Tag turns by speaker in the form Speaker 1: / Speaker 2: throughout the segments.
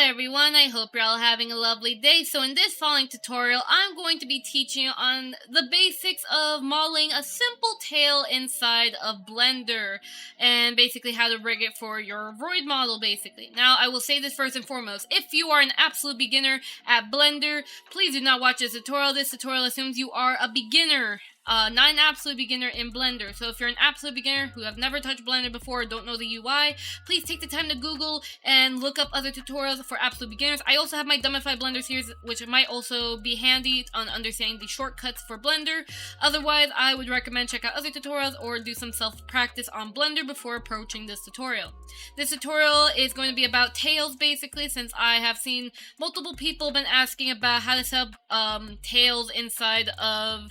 Speaker 1: Hi everyone, I hope you're all having a lovely day. So in this following tutorial, I'm going to be teaching you on the basics of modeling a simple tail inside of Blender, and basically how to rig it for your Vroid model basically. Now I will say this first and foremost, if you are an absolute beginner at Blender, please do not watch this tutorial. This tutorial assumes you are a beginner. Not an absolute beginner in Blender. So if you're an absolute beginner who have never touched Blender before or don't know the UI, please take the time to Google and look up other tutorials for absolute beginners. I also have my Dumbify Blender series, which might also be handy on understanding the shortcuts for Blender. Otherwise, I would recommend check out other tutorials or do some self-practice on Blender before approaching this tutorial. This tutorial is going to be about tails basically, since I have seen multiple people been asking about how to set up tails inside of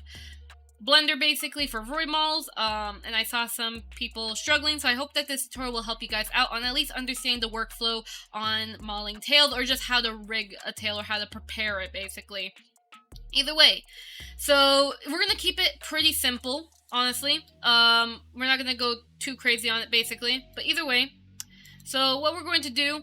Speaker 1: Blender basically for Vroid models, and I saw some people struggling, so I hope that this tutorial will help you guys out on at least understanding the workflow on modeling tails, or just how to rig a tail or how to prepare it basically. Either way, so we're gonna keep it pretty simple, honestly. We're not gonna go too crazy on it basically, but either way. So what we're going to do,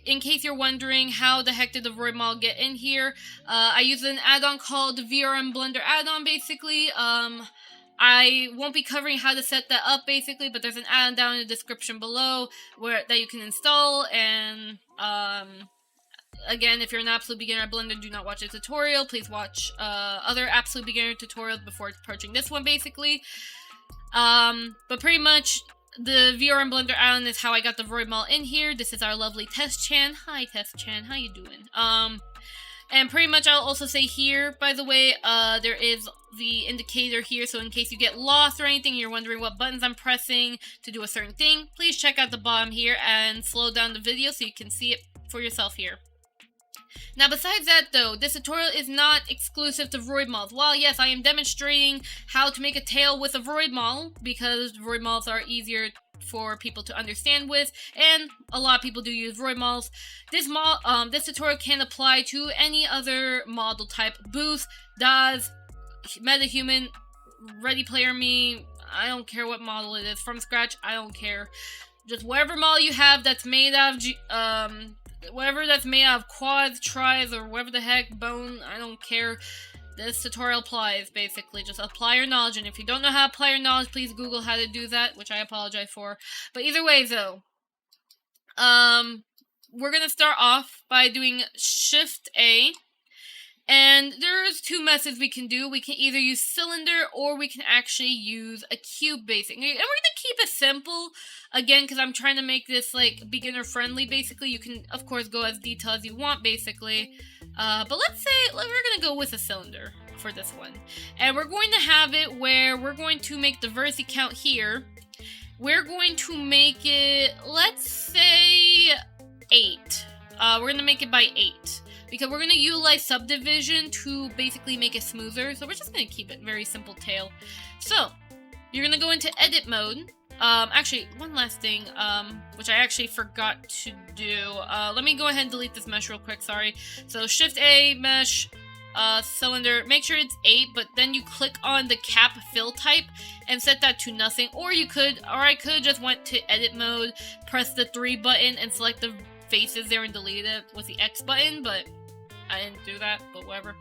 Speaker 1: in case you're wondering how the heck did the Vroid model get in here, I use an add-on called the VRM Blender add-on basically. I won't be covering how to set that up basically, but there's an add-on down in the description below that you can install, and again, if you're an absolute beginner at Blender, do not watch this tutorial. Please watch other absolute beginner tutorials before approaching this one basically. But pretty much, the VRM Blender add-on is how I got the Vroid model in here. This is our lovely Test Chan. Hi Test Chan, how you doing? And pretty much I'll also say here, by the way, there is the indicator here, so in case you get lost or anything, you're wondering what buttons I'm pressing to do a certain thing, please check out the bottom here and slow down the video so you can see it for yourself here. Now besides that though, this tutorial is not exclusive to Vroid models. While yes, I am demonstrating how to make a tail with a Vroid model, because Vroid models are easier for people to understand with, and a lot of people do use Vroid models. This tutorial can apply to any other model type. Boost, DAZ, MetaHuman, Ready Player Me, I don't care what model it is, from scratch, I don't care. Just whatever model you have that's made out of whatever that's made out of quads, tris, or whatever the heck, bone, I don't care. This tutorial applies, basically. Just apply your knowledge, and if you don't know how to apply your knowledge, please Google how to do that, which I apologize for. But either way, though, we're gonna start off by doing Shift-A, and there's two methods we can do. We can either use cylinder, or we can actually use a cube, basically. And we're gonna keep it simple, again, because I'm trying to make this, like, beginner-friendly, basically. You can, of course, go as detailed as you want, basically. But let's say, we're gonna go with a cylinder for this one. And we're going to have it where we're going to make the vertice count here. We're going to make it, let's say, 8. We're gonna make it by 8. Because we're going to utilize subdivision to basically make it smoother. So we're just going to keep it very simple tail. So, you're going to go into edit mode. Actually, one last thing, which I actually forgot to do. Let me go ahead and delete this mesh real quick, sorry. So, Shift-A, mesh, cylinder. Make sure it's 8, but then you click on the cap fill type and set that to nothing. Or I could have just went to edit mode, press the 3 button, and select the faces there and delete it with the X button, but I didn't do that, but whatever.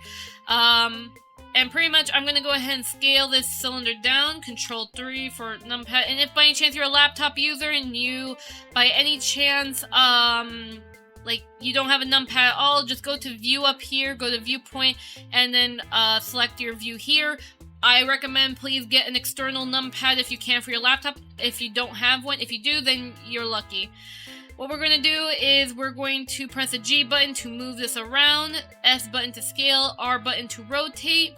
Speaker 1: And pretty much I'm gonna go ahead and scale this cylinder down, Control 3 for numpad, and if by any chance you're a laptop user and you, by any chance, like, you don't have a numpad at all, just go to view up here, go to viewpoint, and then select your view here. I recommend please get an external numpad if you can for your laptop. If you don't have one, if you do, then you're lucky. What we're going to do is we're going to press the G button to move this around, S button to scale, R button to rotate,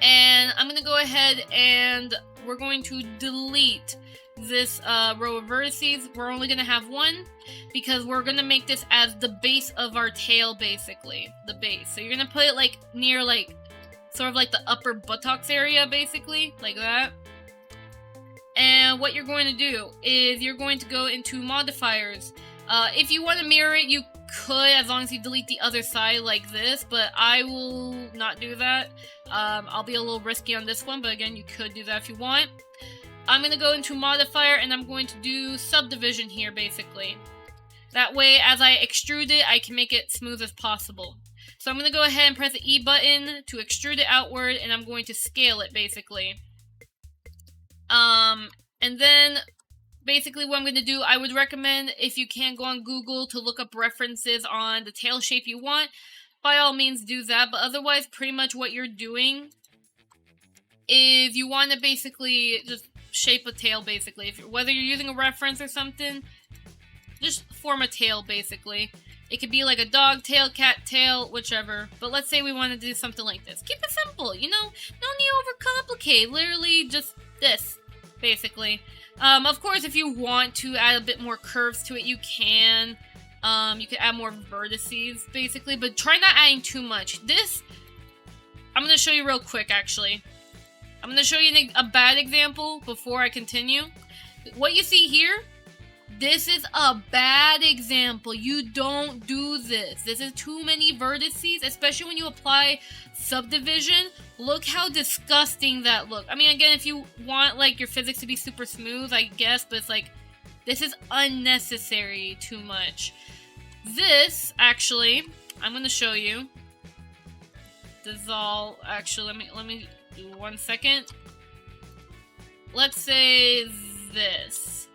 Speaker 1: and I'm going to go ahead and we're going to delete this row of vertices. We're only going to have one because we're going to make this as the base of our tail, basically, the base. So you're going to put it like near, like, sort of like the upper buttocks area, basically, like that. And what you're going to do is you're going to go into modifiers. If you want to mirror it, you could, as long as you delete the other side like this, but I will not do that. I'll be a little risky on this one, but again, you could do that if you want. I'm going to go into modifier, and I'm going to do subdivision here, basically. That way, as I extrude it, I can make it smooth as possible. So I'm going to go ahead and press the E button to extrude it outward, and I'm going to scale it, basically. And then, basically what I'm going to do, I would recommend, if you can, go on Google to look up references on the tail shape you want. By all means, do that, but otherwise, pretty much what you're doing is you want to basically just shape a tail, basically. Whether you're using a reference or something, just form a tail, basically. It could be like a dog tail, cat tail, whichever. But let's say we want to do something like this. Keep it simple, you know? No need to overcomplicate. Literally just this, basically. Of course, if you want to add a bit more curves to it, you can. You can add more vertices, basically. But try not adding too much. This, I'm going to show you real quick, actually. I'm going to show you a bad example before I continue. What you see here, this is a bad example. You don't do this. This is too many vertices, especially when you apply subdivision. Look how disgusting that looks. I mean, again, if you want like your physics to be super smooth, I guess, but it's like, this is unnecessary too much. This, actually, I'm going to show you. This is all, actually, let me do 1 second. Let's say this.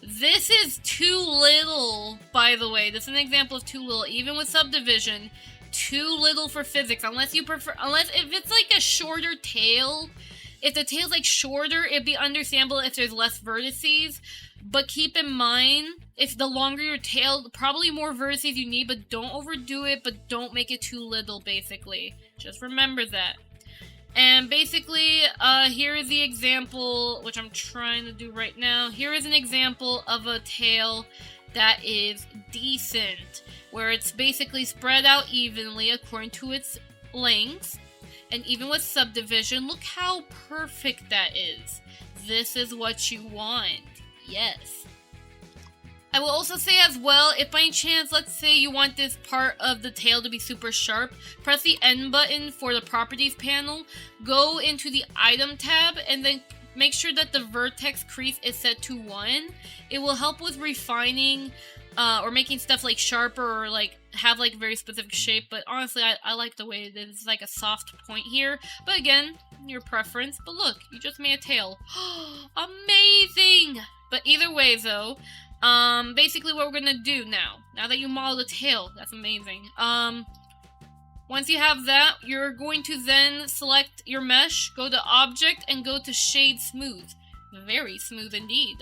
Speaker 1: This is too little, by the way. This is an example of too little. Even with subdivision, too little for physics. Unless if it's like a shorter tail, if the tail's like shorter, it'd be understandable if there's less vertices. But keep in mind, if the longer your tail, probably more vertices you need, but don't overdo it, but don't make it too little, basically. Just remember that. And basically, here is the example, which I'm trying to do right now. Here is an example of a tail that is decent, where it's basically spread out evenly according to its length. And even with subdivision, look how perfect that is. This is what you want. Yes. I will also say as well, if by any chance, let's say you want this part of the tail to be super sharp, press the N button for the properties panel, go into the item tab, and then make sure that the vertex crease is set to 1. It will help with refining or making stuff like sharper or like have like a very specific shape, but honestly I like the way it is. It's like a soft point here, but again, your preference. But look, you just made a tail. Amazing! But either way though, basically what we're gonna do now that you model the tail, that's amazing. Once you have that, you're going to then select your mesh, go to object, and go to shade smooth. Very smooth indeed.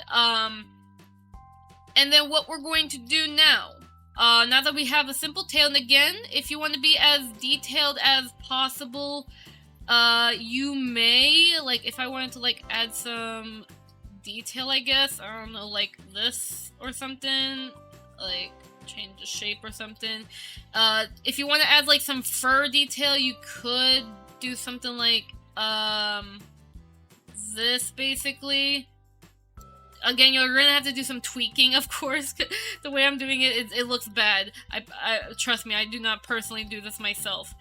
Speaker 1: And then what we're going to do now that we have a simple tail, and again, if you want to be as detailed as possible, you may, like, if I wanted to, like, add some detail, I guess, I don't know, like this or something, like, change the shape or something. If you want to add, like, some fur detail, you could do something like, this, basically. Again, you're gonna have to do some tweaking, of course. The way I'm doing it, it looks bad. I trust me, I do not personally do this myself.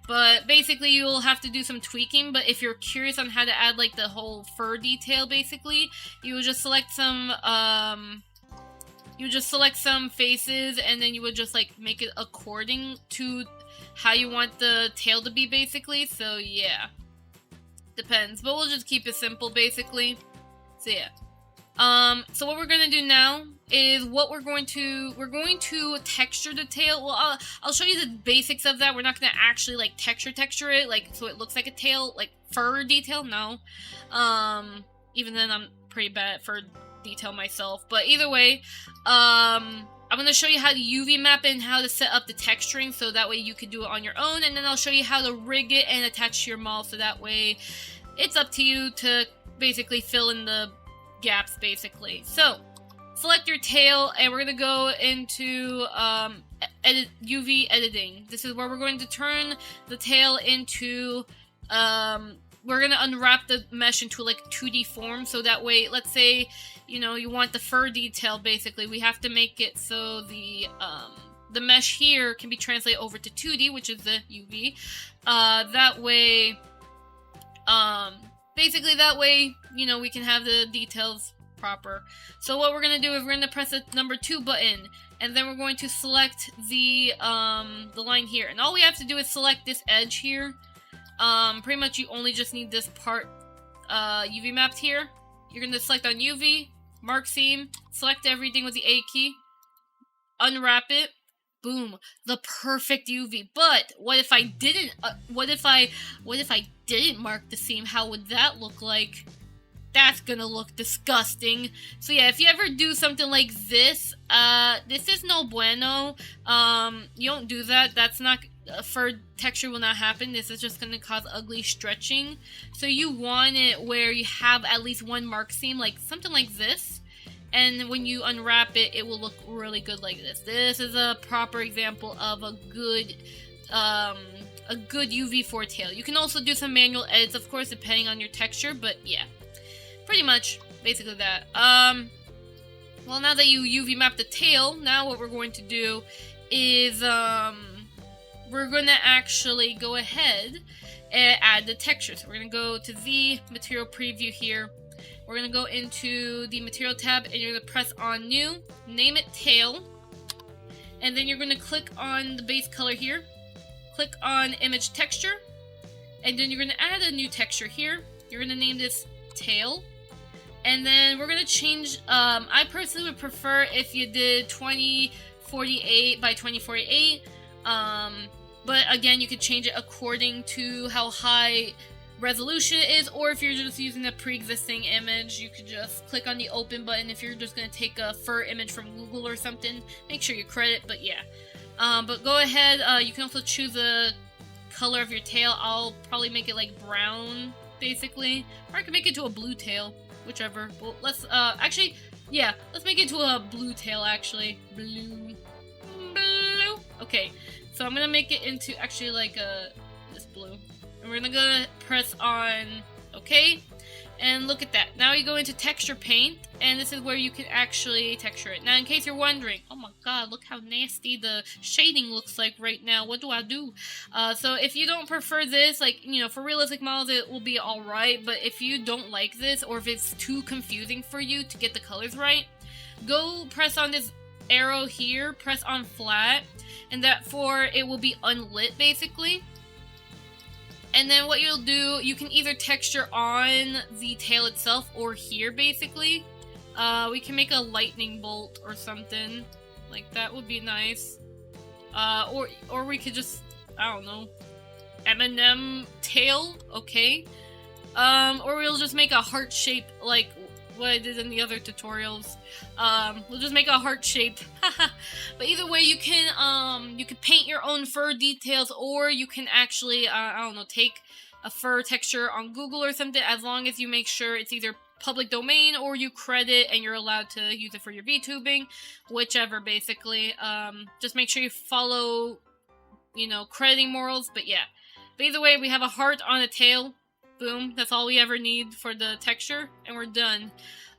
Speaker 1: But basically, you'll have to do some tweaking. But if you're curious on how to add like the whole fur detail, basically, you would just select some faces, and then you would just like make it according to how you want the tail to be, basically. So yeah, depends. But we'll just keep it simple, basically. So yeah. So what we're gonna do now is we're going to texture the tail. Well, I'll show you the basics of that. We're not gonna actually like texture it, like, so it looks like a tail, like fur detail, no. Even then I'm pretty bad at fur detail myself, but either way, I'm gonna show you how to UV map and how to set up the texturing, so that way you can do it on your own, and then I'll show you how to rig it and attach to your model, so that way it's up to you to basically fill in the gaps, basically. So select your tail, and we're gonna go into UV editing. This is where we're going to turn the tail into we're gonna unwrap the mesh into like 2D form, so that way, let's say, you know, you want the fur detail, basically we have to make it so the mesh here can be translated over to 2D, which is the UV. That way, basically that way, you know, we can have the details proper. So what we're gonna do is we're gonna press the number 2 button, and then we're going to select the line here. And all we have to do is select this edge here. Pretty much you only just need this part UV mapped here. You're gonna select on UV, mark seam, select everything with the A key, unwrap it. Boom, the perfect UV. But what if I didn't? What if I didn't mark the seam? How would that look like? That's gonna look disgusting. So yeah, if you ever do something like this, this is no bueno. You don't do that. That's not fur texture will not happen. This is just gonna cause ugly stretching. So you want it where you have at least one mark seam, like something like this. And when you unwrap it, it will look really good like this. This is a proper example of a good UV4 tail. You can also do some manual edits, of course, depending on your texture, but yeah. Pretty much, basically that. Well, now that you UV map the tail, now what we're going to do is, we're going to actually go ahead and add the texture. So we're going to go to the material preview here. We're going to go into the material tab and you're going to press on new, name it tail, and then you're going to click on the base color here, click on image texture, and then you're going to add a new texture here. You're going to name this tail, and then we're going to change, I personally would prefer if you did 2048 by 2048, but again, you could change it according to how high resolution it is, or if you're just using a pre-existing image, you could just click on the open button. If you're just going to take a fur image from Google or something, make sure you credit, but yeah. But go ahead, you can also choose the color of your tail. I'll probably make it like brown, basically, or I can make it to a blue tail, whichever. Well, let's, actually, yeah, let's make it to a blue tail, actually. Blue. Okay, so I'm going to make it into, actually, like, this blue. And we're gonna press on OK, and look at that. Now you go into texture paint, and this is where you can actually texture it. Now, in case you're wondering, oh my god, look how nasty the shading looks like right now. What do I do? So if you don't prefer this, like, you know, for realistic models, it will be alright. But if you don't like this, or if it's too confusing for you to get the colors right, go press on this arrow here, press on flat, and that for it will be unlit, basically. And then what you'll do, you can either texture on the tail itself or here, basically. We can make a lightning bolt or something. Like, that would be nice. Or we could just, I don't know, M&M tail, okay. Or we'll just make a heart shape like what I did in the other tutorials. We'll just make a heart shape. But either way, you can paint your own fur details, or you can actually, I don't know, take a fur texture on Google or something, as long as you make sure it's either public domain or you credit and you're allowed to use it for your VTubing, whichever, basically. Just make sure you follow, you know, crediting morals, but yeah. But either way, we have a heart on a tail. Boom, that's all we ever need for the texture, and we're done.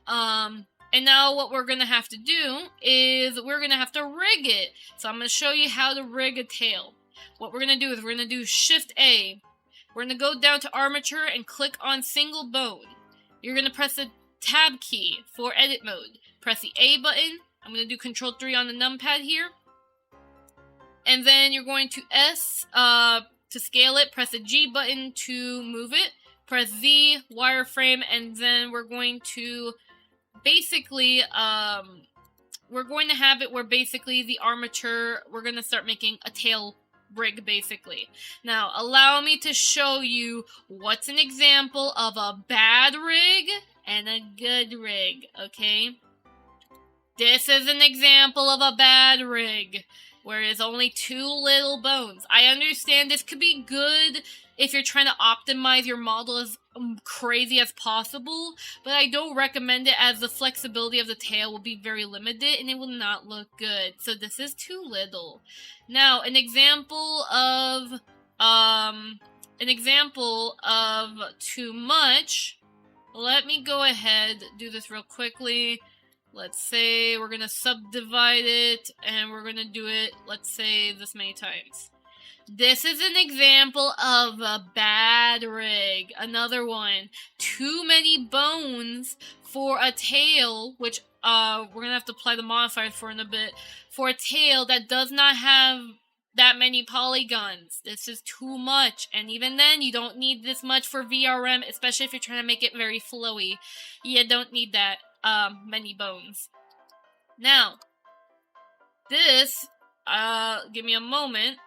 Speaker 1: And now what we're gonna have to do is we're gonna have to rig it. So I'm gonna show you how to rig a tail. What we're gonna do is we're gonna do Shift A. We're gonna go down to armature and click on single bone. You're gonna press the tab key for edit mode. Press the A button. I'm gonna do Control 3 on the numpad here. And then you're going to S to scale it. Press the G button to move it. Press Z, wireframe, and then we're going to basically, we're going to have it where basically the armature, we're going to start making a tail rig, basically. Now, allow me to show you what's an example of a bad rig and a good rig, okay? This is an example of a bad rig, where it's only 2 little bones. I understand this could be good if you're trying to optimize your model as crazy as possible, but I don't recommend it, as the flexibility of the tail will be very limited and it will not look good. So this is too little. Now, an example of too much. Let me go ahead, do this real quickly. Let's say we're gonna subdivide it and we're gonna do it, let's say, this many times. This is an example of a bad rig. Another one. Too many bones for a tail, which we're gonna have to apply the modifiers for in a bit, for a tail that does not have that many polygons. This is too much, and even then you don't need this much for VRM, especially if you're trying to make it very flowy. You don't need that many bones. Now, this, give me a moment.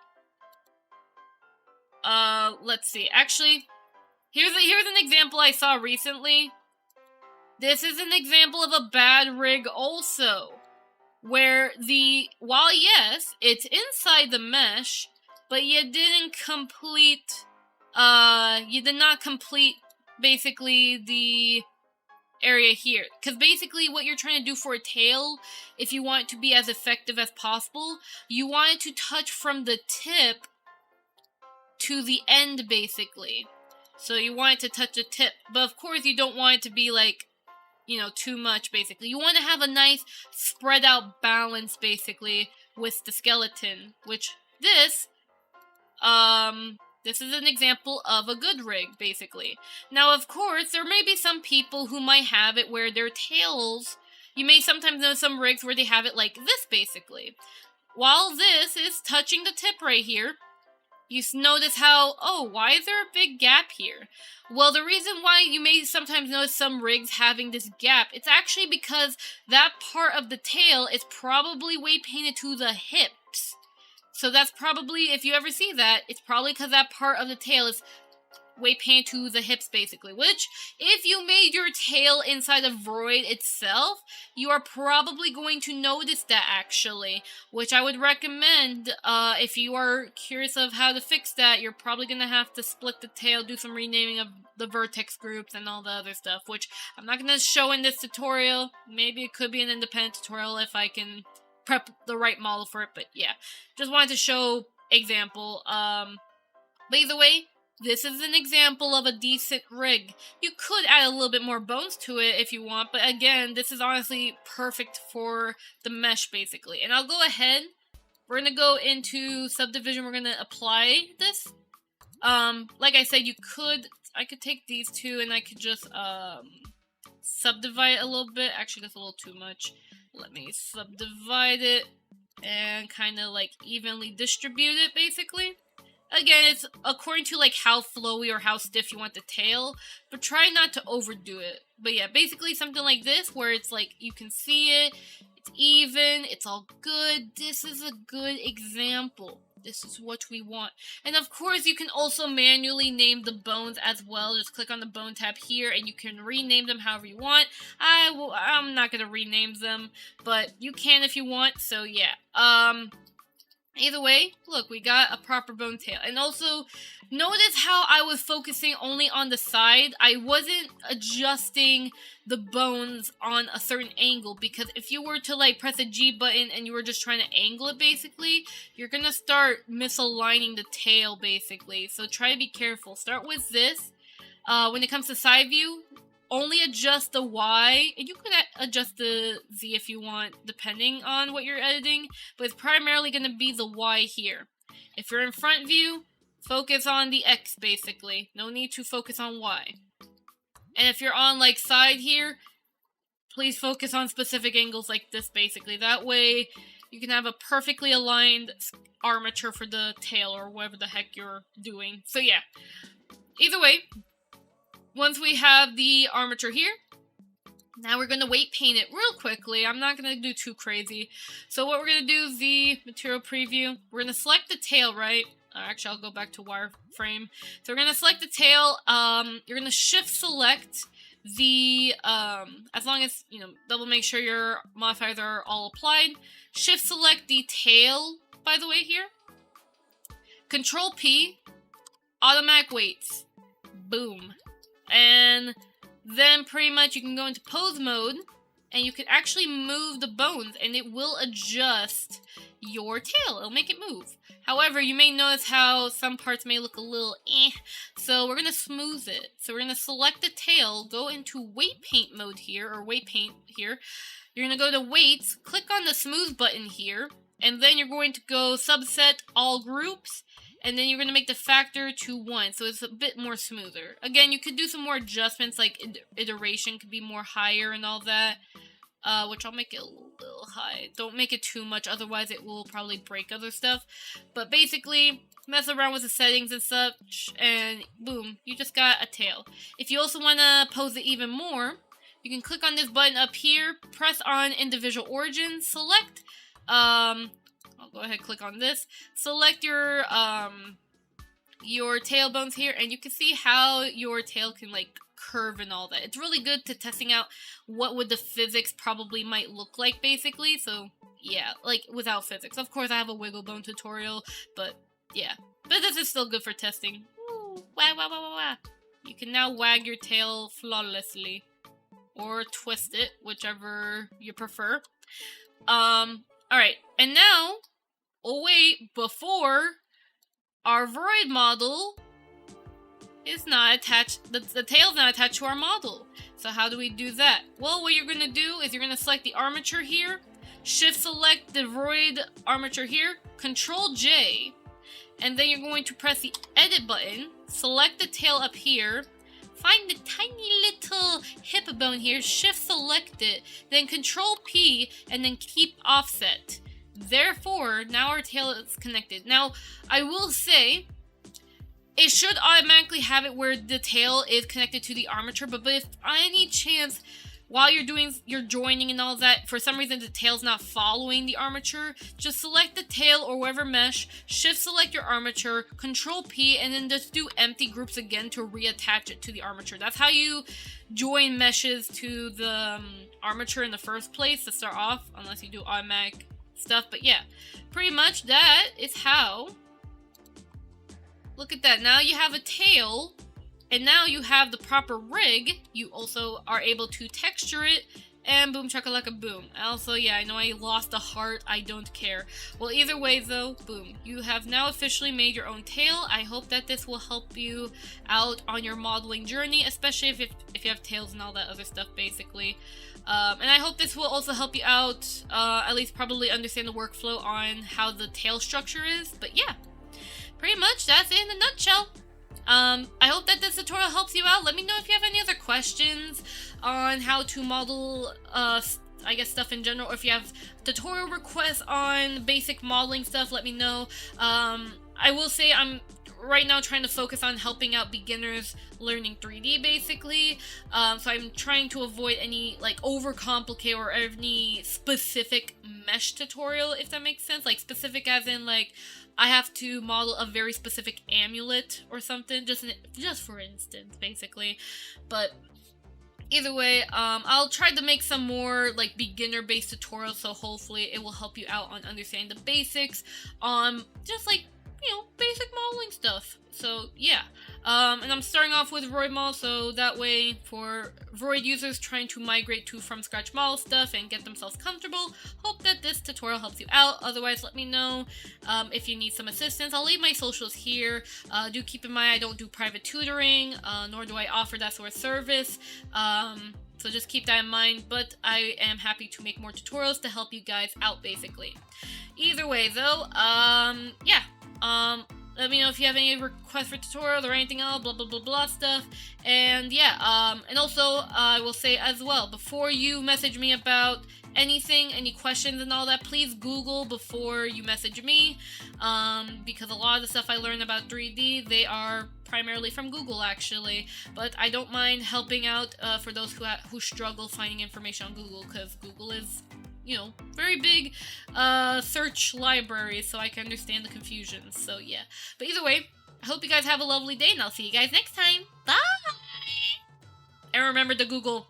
Speaker 1: Let's see. Actually, here's an example I saw recently. This is an example of a bad rig also, where while yes, it's inside the mesh, but you did not complete basically the area here. Because basically what you're trying to do for a tail, if you want it to be as effective as possible, you want it to touch from the tip to the end, basically. So you want it to touch the tip, but of course you don't want it to be like, you know, too much, basically. You want to have a nice spread out balance, basically, with the skeleton, which this is an example of a good rig, basically. Now, of course, there may be some people who might have it where their tails, you may sometimes know some rigs where they have it like this, basically. While this is touching the tip right here, you notice how, oh, why is there a big gap here? Well, the reason why you may sometimes notice some rigs having this gap, it's actually because that part of the tail is probably weight painted to the hips. So that's probably, if you ever see that, it's probably because that part of the tail is weight painted to the hips, basically. Which, if you made your tail inside of Vroid itself, you are probably going to notice that, actually. Which I would recommend, if you are curious of how to fix that, you're probably going to have to split the tail, do some renaming of the vertex groups and all the other stuff, which I'm not going to show in this tutorial. Maybe it could be an independent tutorial if I can prep the right model for it, but yeah. Just wanted to show example. But either way, this is an example of a decent rig. You could add a little bit more bones to it if you want, but again, this is honestly perfect for the mesh, basically. And I'll go ahead. We're going to go into subdivision. We're going to apply this. Like I said, I could take these two and I could just subdivide it a little bit. Actually, that's a little too much. Let me subdivide it and kind of like evenly distribute it, basically. Again, it's according to like how flowy or how stiff you want the tail, but try not to overdo it. But yeah, basically something like this where it's like you can see it, it's even, it's all good. This is a good example. This is what we want. And of course, you can also manually name the bones as well. Just click on the bone tab here and you can rename them however you want. I'm not going to rename them, but you can if you want. So yeah. Either way, look, we got a proper bone tail. And also, notice how I was focusing only on the side. I wasn't adjusting the bones on a certain angle, because if you were to like press a G button and you were just trying to angle it, basically, you're gonna start misaligning the tail, basically. So try to be careful. Start with this. When it comes to side view, only adjust the Y, and you could adjust the Z if you want, depending on what you're editing, but it's primarily going to be the Y here. If you're in front view, focus on the X, basically. No need to focus on Y. And if you're on, like, side here, please focus on specific angles like this, basically. That way, you can have a perfectly aligned armature for the tail, or whatever the heck you're doing. So yeah, either way, once we have the armature here, now we're going to weight paint it real quickly. I'm not going to do too crazy. So what we're going to do is the material preview. We're going to select the tail, right? Actually, I'll go back to wireframe. So we're going to select the tail. You're going to shift select the, as long as, you know, double make sure your modifiers are all applied. Shift select the tail, by the way, here. Control P, automatic weights. Boom. And then pretty much you can go into pose mode and you can actually move the bones and it will adjust your tail. It'll make it move. However, you may notice how some parts may look a little so we're going to smooth it. So we're going to select the tail, go into weight paint mode here, or weight paint here. You're going to go to weights, click on the smooth button here, and then you're going to go subset all groups. and then you're going to make the factor to 1, so it's a bit more smoother. Again, you could do some more adjustments, like iteration could be more higher and all that, which I'll make it a little high. Don't make it too much, otherwise it will probably break other stuff. But basically, mess around with the settings and such, and boom, you just got a tail. If you also want to pose it even more, you can click on this button up here, press on individual origins, select, I'll go ahead and click on this, select your tail bones here, and you can see how your tail can like curve and all that. It's really good to testing out what would the physics probably might look like, basically. So yeah, like without physics. Of course I have a wiggle bone tutorial, but yeah. But this is still good for testing. Ooh, wah, wah, wah, wah, wah. You can now wag your tail flawlessly. Or twist it, whichever you prefer. Alright, and now, oh wait, before our Vroid model is not attached, the tail's not attached to our model. So how do we do that? Well, what you're going to do is you're going to select the armature here, shift select the Vroid armature here, Control J, and then you're going to press the edit button, select the tail up here, find the tiny little hip bone here, shift select it, then Control P, and then keep offset. Therefore, now our tail is connected. Now, I will say, it should automatically have it where the tail is connected to the armature, but if by any chance, while you're doing your joining and all that, for some reason the tail's not following the armature, just select the tail or whatever mesh, shift select your armature, Control P, and then just do empty groups again to reattach it to the armature. That's how you join meshes to the armature in the first place to start off, unless you do automatic stuff. But yeah, pretty much that is how. Look at that. Now you have a tail, and now you have the proper rig. You also are able to texture it, and boom chakalaka boom. Also, yeah, I know I lost a heart. I don't care. Well, either way though, boom. You have now officially made your own tail. I hope that this will help you out on your modeling journey, especially if you have tails and all that other stuff, basically. And I hope this will also help you out, at least probably understand the workflow on how the tail structure is. But yeah, pretty much that's it in a nutshell. I hope that this tutorial helps you out. Let me know if you have any other questions on how to model, I guess, stuff in general, or if you have tutorial requests on basic modeling stuff, let me know. I will say I'm right now trying to focus on helping out beginners learning 3D, basically. So I'm trying to avoid any, like, overcomplicate or any specific mesh tutorial, if that makes sense. Like, specific as in, like, I have to model a very specific amulet or something, just for instance, basically. But either way, I'll try to make some more like beginner-based tutorials, so hopefully it will help you out on understanding the basics, just like, you know, basic modeling stuff. So yeah, and I'm starting off with Vroid model, so that way for Vroid users trying to migrate to from scratch model stuff and get themselves comfortable, hope that this tutorial helps you out. Otherwise, let me know if you need some assistance. I'll leave my socials here. Do keep in mind I don't do private tutoring, nor do I offer that sort of service. So just keep that in mind, but I am happy to make more tutorials to help you guys out, basically. Either way though, yeah. Let me know if you have any requests for tutorials or anything else, blah blah blah blah stuff. And yeah, and also I will say as well, before you message me about anything, any questions and all that, please Google before you message me, because a lot of the stuff I learned about 3D, they are primarily from Google, actually. But I don't mind helping out for those who struggle finding information on Google, because Google is, you know, very big search library, so I can understand the confusion. So yeah, but either way, I hope you guys have a lovely day, and I'll see you guys next time. Bye! And remember to Google.